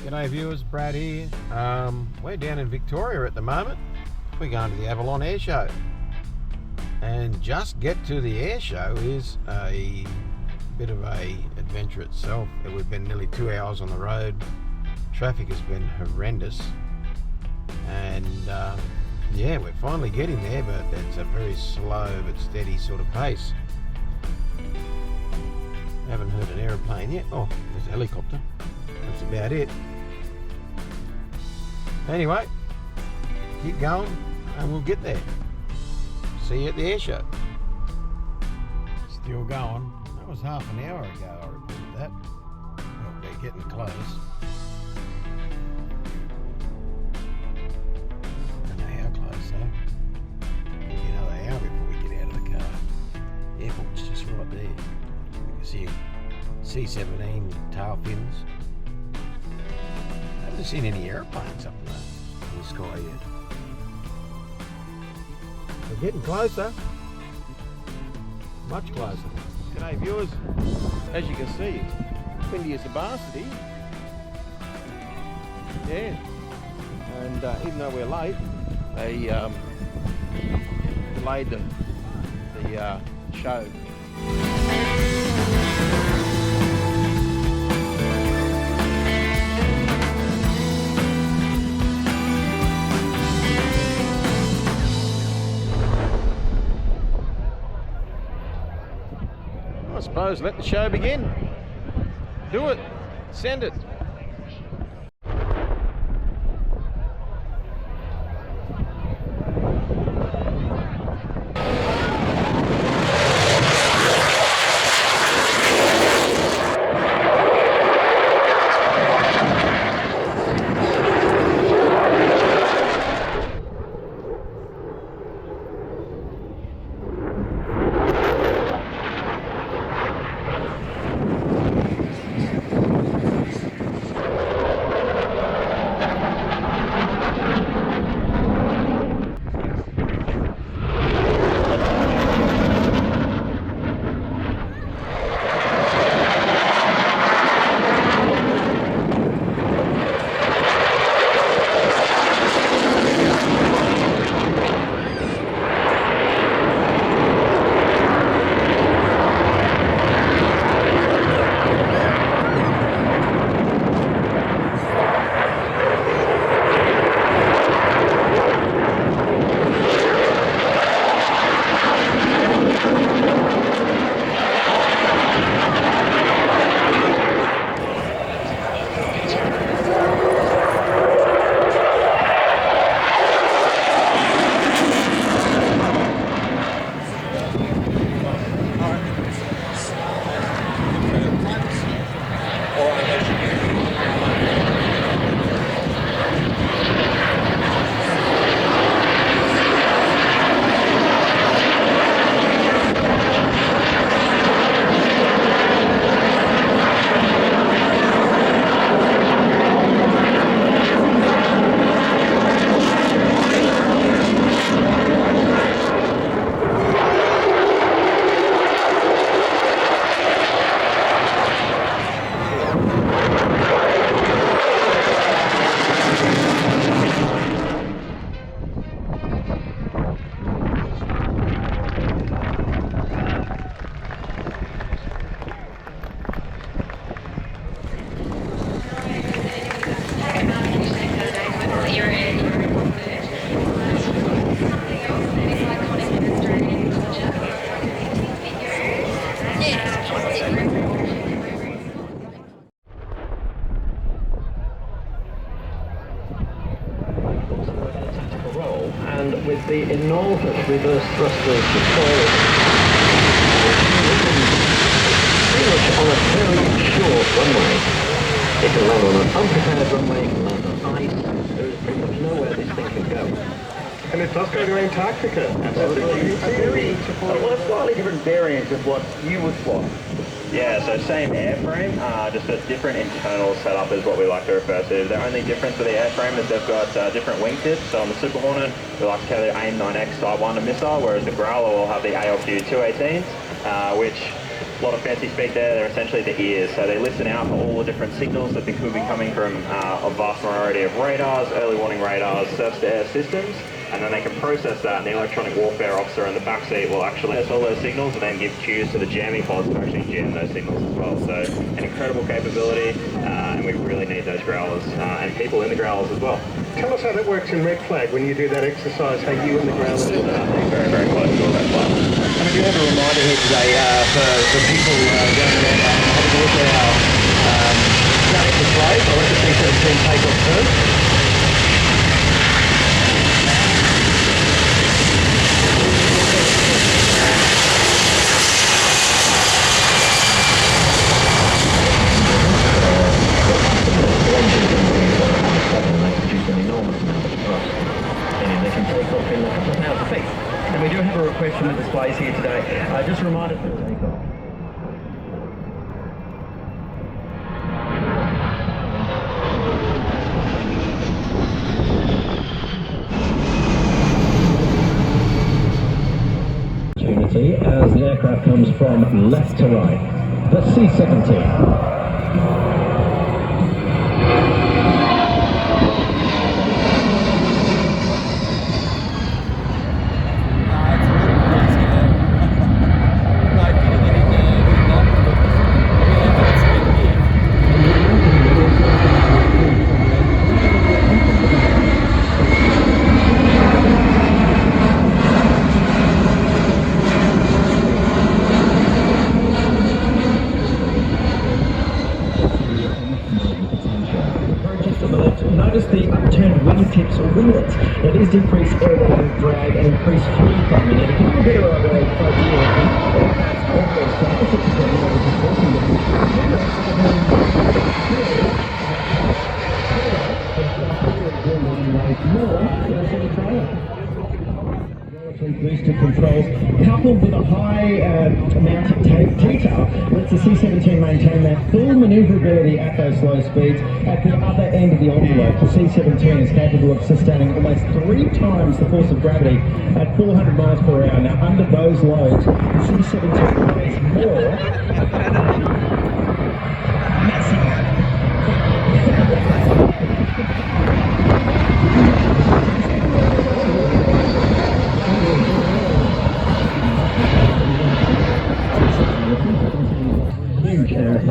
G'day viewers, Brad here. We're down in Victoria at the moment. We're going to the Avalon Airshow. And just get to the airshow is a bit of a adventure itself. We've been nearly 2 hours on the road. Traffic has been horrendous. And yeah, we're finally getting there, but it's a very slow but steady sort of pace. Haven't heard an aeroplane yet. Oh, there's a helicopter. That's about it. Anyway, keep going and we'll get there. See you at the airshow. Still going. That was half an hour ago I reported that. Well, they're getting close. I don't know how close though. You know they are before we get out of the car. Airport's just right there. You can see C-17 tail fins. I haven't seen any airplanes up in the sky yet. We're getting closer. Much closer. G'day viewers. As you can see, it's windy as a bastard here. Yeah. And even though we're late, they delayed the show. I suppose let the show begin. Do it. Send it. And with the enormous reverse thrusters deployed, pretty much on a very short runway. It can land on an unprepared runway, it can land on ice, there is pretty much nowhere this thing can go. And it does go to Antarctica. Absolutely. Well, a slightly different variant of what you would fly. Yeah, so same airframe, just a different internal setup is what we like to refer to. The only difference with the airframe is they've got different wing tips. So on the Super Hornet, we like to carry the AIM-9X Type 1 missile, whereas the Growler will have the ALQ 218s, which A lot of fancy speak there, they're essentially the ears. So they listen out for all the different signals that could be coming from a vast variety of radars, early warning radars, surface-to-air systems, and then they can process that, and the electronic warfare officer in the backseat will actually test all those signals and then give cues to the jamming pods to actually jam those signals as well. So an incredible capability, and we really need those growlers and people in the growlers as well. Tell us how that works in Red Flag when you do that exercise, how you and the growlers do that. Very, very close to all that flight. And we do have a reminder here today for people going around having a look at our static displays. I'll let the C-17 take off first. And we do have a request from the displays here today. Just a reminder for takeoff. Opportunity as the aircraft comes from left to right. The C-17. Notice the upturned wingtips or winglets. Now these decrease aerodynamic drag and increase fuel economy. Now to give you a bit of an idea of those size, which is booster controls, coupled with a high mounted T-tail, lets the C-17 maintain that full manoeuvrability at those slow speeds. At the other end of the envelope, the C-17 is capable of sustaining almost 3 times the force of gravity at 400 miles per hour. Now, under those loads, the C-17 weighs more. Massive.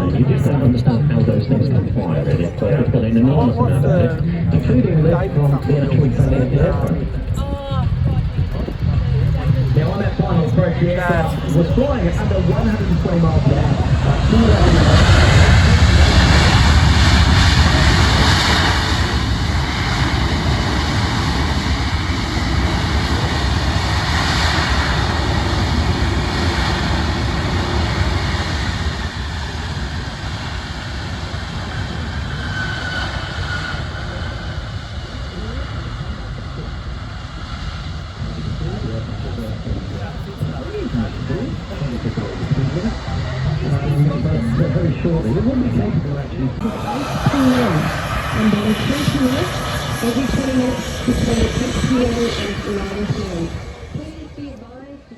You just don't understand how those things can fly, really. It's got an enormous amount of lift, including lift from the actual belly of the aircraft. Now on that final approach, the aircraft was flying at under 120 miles an hour. Very shortly, it wouldn't be capable actually. And then 20 minutes, every 20 minutes between 6 p.m. and 11 p.m. Please be advised to...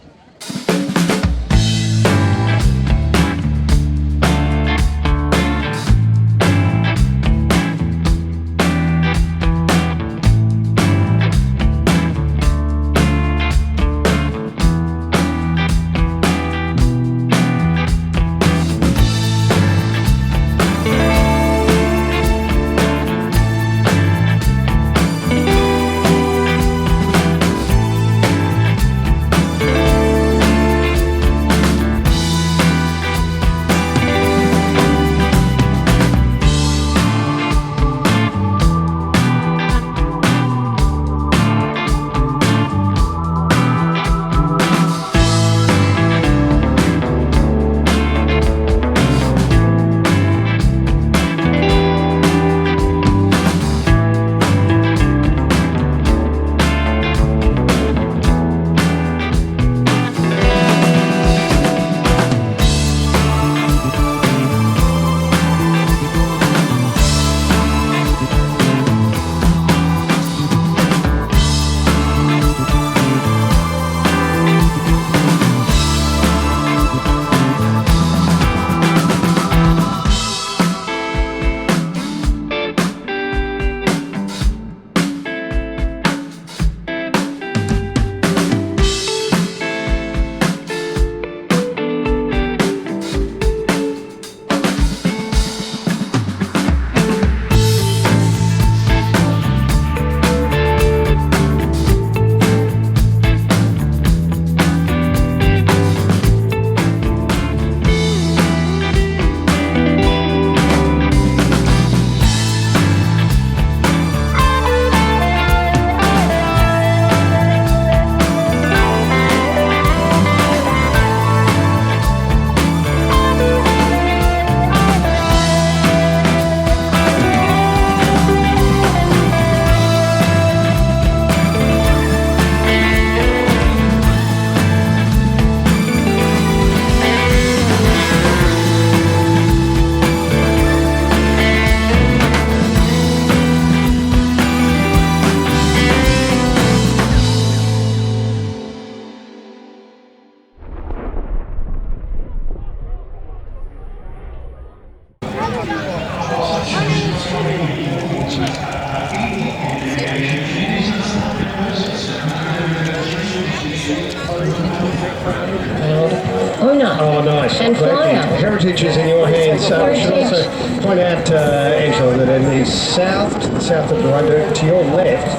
Owner. Oh, nice. And Great. flyer. Heritage is in your hands. So we should also point out, Angela, that in the south, to the south of the road, to your left,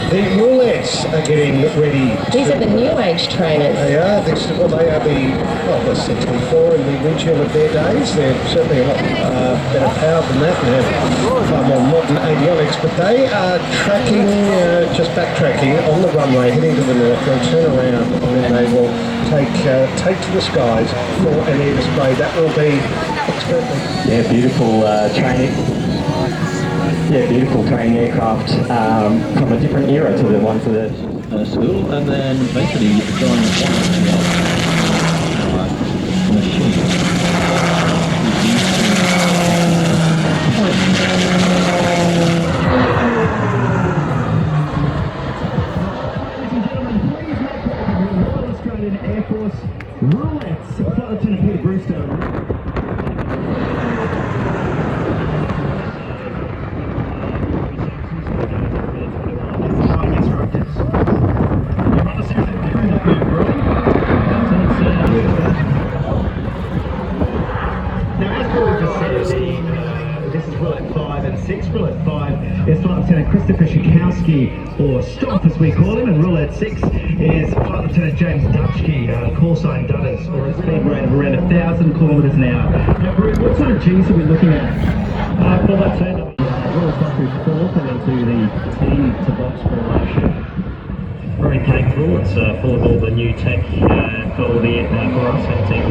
the Roulettes are getting ready. These are the new age trainers. They are. They are the 64 in the windshield of their days. They're certainly a lot better powered than that and have far more modern avionics. But they are tracking, just backtracking on the runway, heading to the north. They'll turn around and then they will take to the skies for an air display. That will be expertly. Yeah, beautiful training. Yeah, beautiful training aircraft from a different era to the ones that school, and then basically going Royal Australian Air Force Roulettes, Flight Lieutenant Peter Brewster. Roulette 5 is Flight Lieutenant Christopher Schikowski, or Stomp as we call him, and Roulette 6 is Flight Lieutenant James Dutchke, call sign Dutters, or a speed rate of around 1,000 kilometres an hour. Now, Bruce, what sort of Gs are we looking at? Well, that's it. Royal Factory 4th and into the tee-to-box formation. Very capable. It's full of all the new tech for all the for us, hunting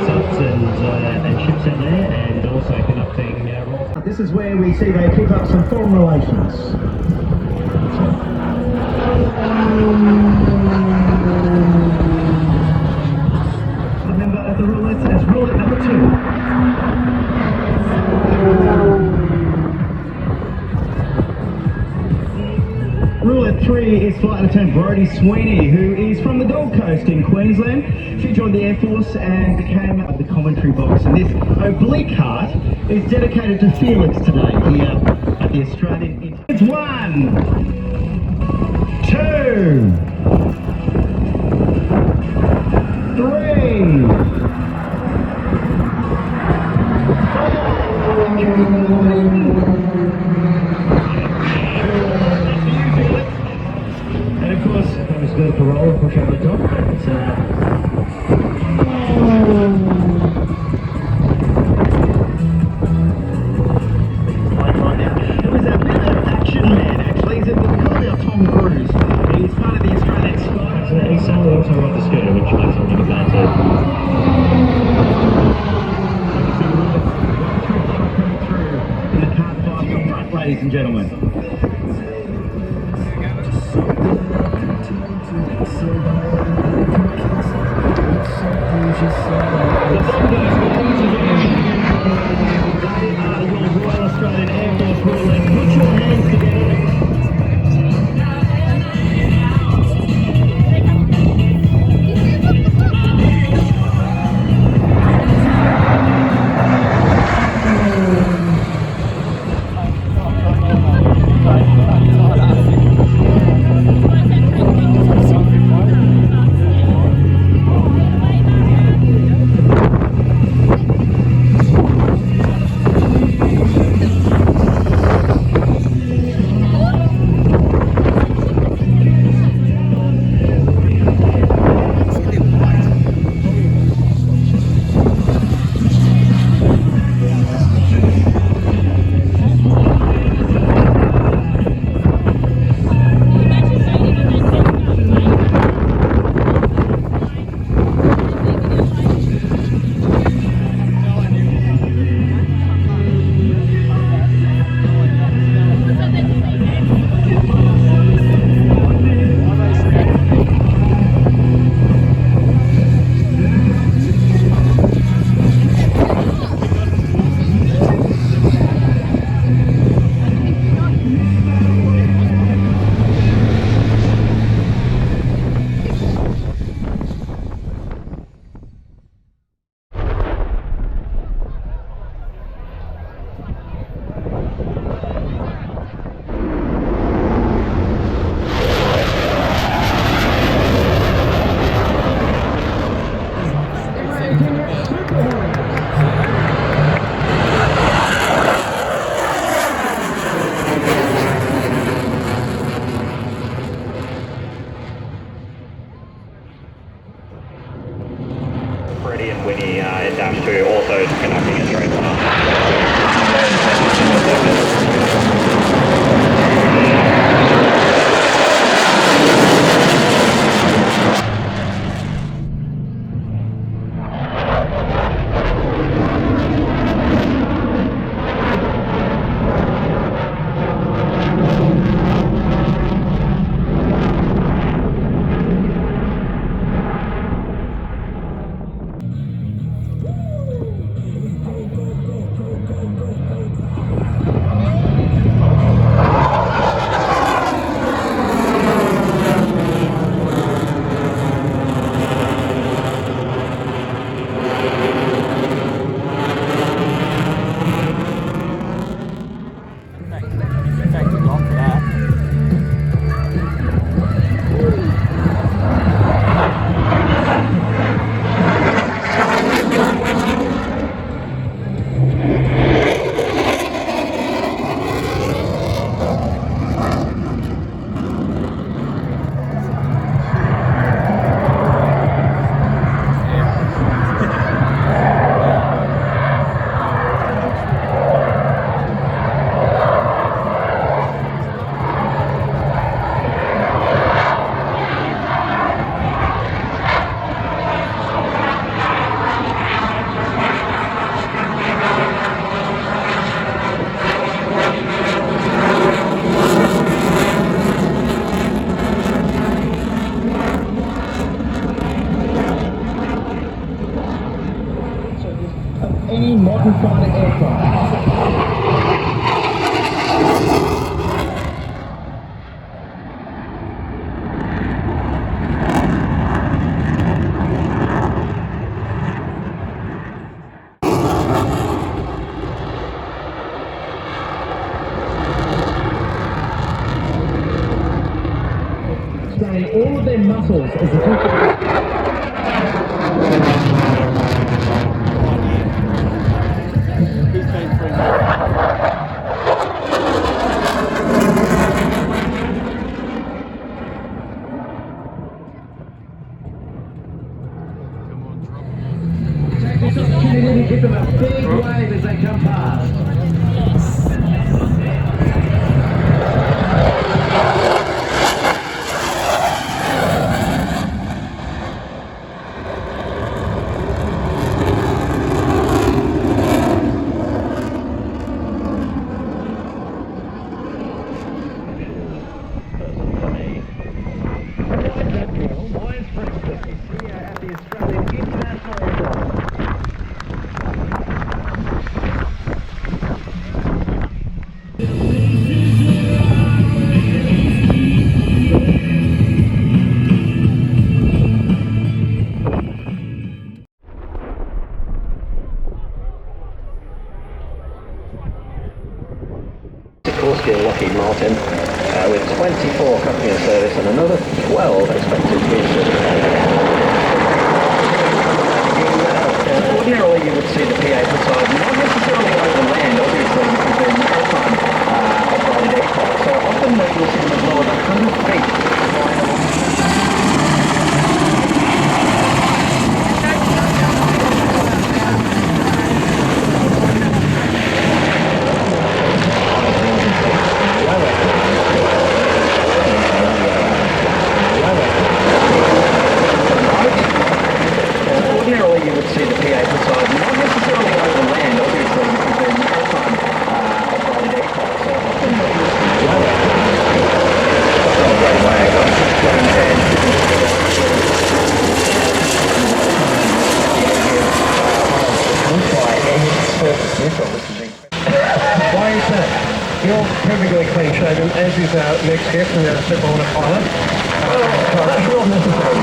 subs and ships out there, and also conducting. This is where we see they keep up some foreign relations. Remember at the roulette as roulette number 2. Roulette 3 is Flight Lieutenant Brodie Sweeney, who is from the Gold Coast in Queensland. She joined the Air Force and became the commentary box. And this oblique heart is dedicated to Felix today here at the Australian. It's 1, 2, 3. And of course, that was vertical roll and push over the top. It's It was a bit of an action man, actually. He's a bit of Tom Cruise. He's part of the Australian Sky. He's also on the scooter, which makes him look bad too. In the car 5 front, ladies and gentlemen. Royal Australian Air Force Roulette. Put your hands together. activating all of their muscles as the Take this opportunity to give them a big wave as they come past. Lockheed Martin, with 24 company in service and another 12 expected to be in service. Ordinarily you would see the PA beside, not necessarily over land, obviously, because they're maritime operated aircraft, so often you'll see them as low as 100 feet flying along. Ordinarily you would see the PA beside, not necessarily over land, obviously, because they're maritime operated aircraft, so often you'll see You're perfectly clean shaven, as is our next guest and our step on a pilot. That's real necessary.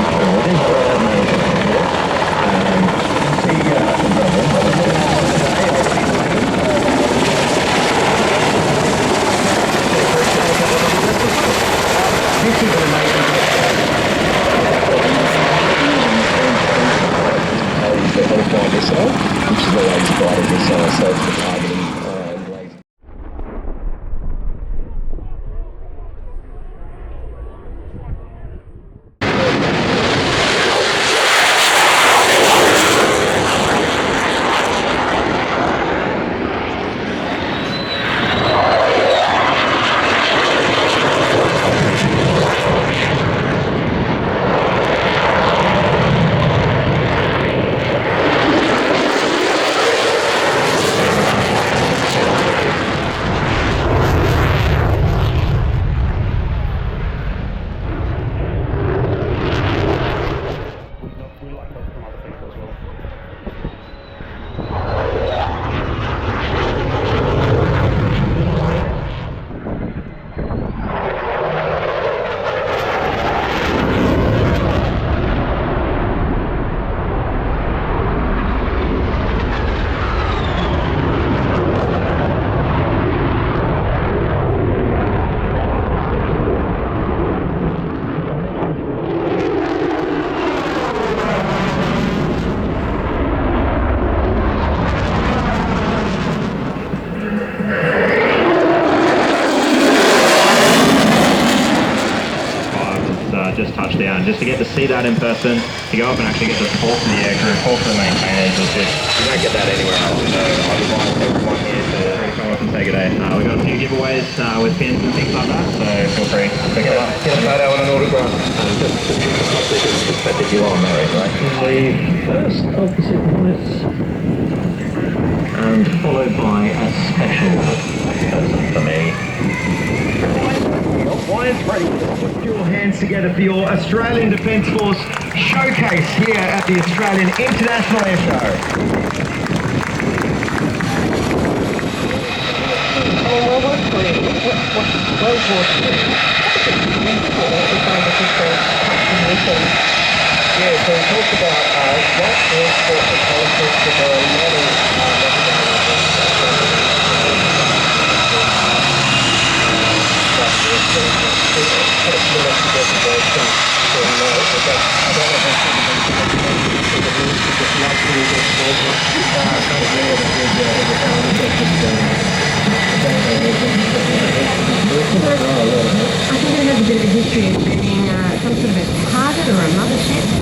This is an amazing which is always bright as the sun, so it's the targeting laser. Just touched down, just to get to see that in person, to go up and actually get to talk to the aircrew, talk to the maintainers, it's just, you don't get that anywhere else. So I'd advise everyone here to come up and take a day. We've got a few giveaways with pins and things like that, so feel free to pick it up. Get a photo and an autograph. But you are married, right? The first opposite minutes, and followed by a special person for me. Wires ready. Put your hands together for your Australian Defence Force showcase here at the Australian International Airshow. World War III. World War II. Yeah, so we talked about what transport and politics that there are a lot of I think it has a bit of a history of being some sort of a target or a mothership.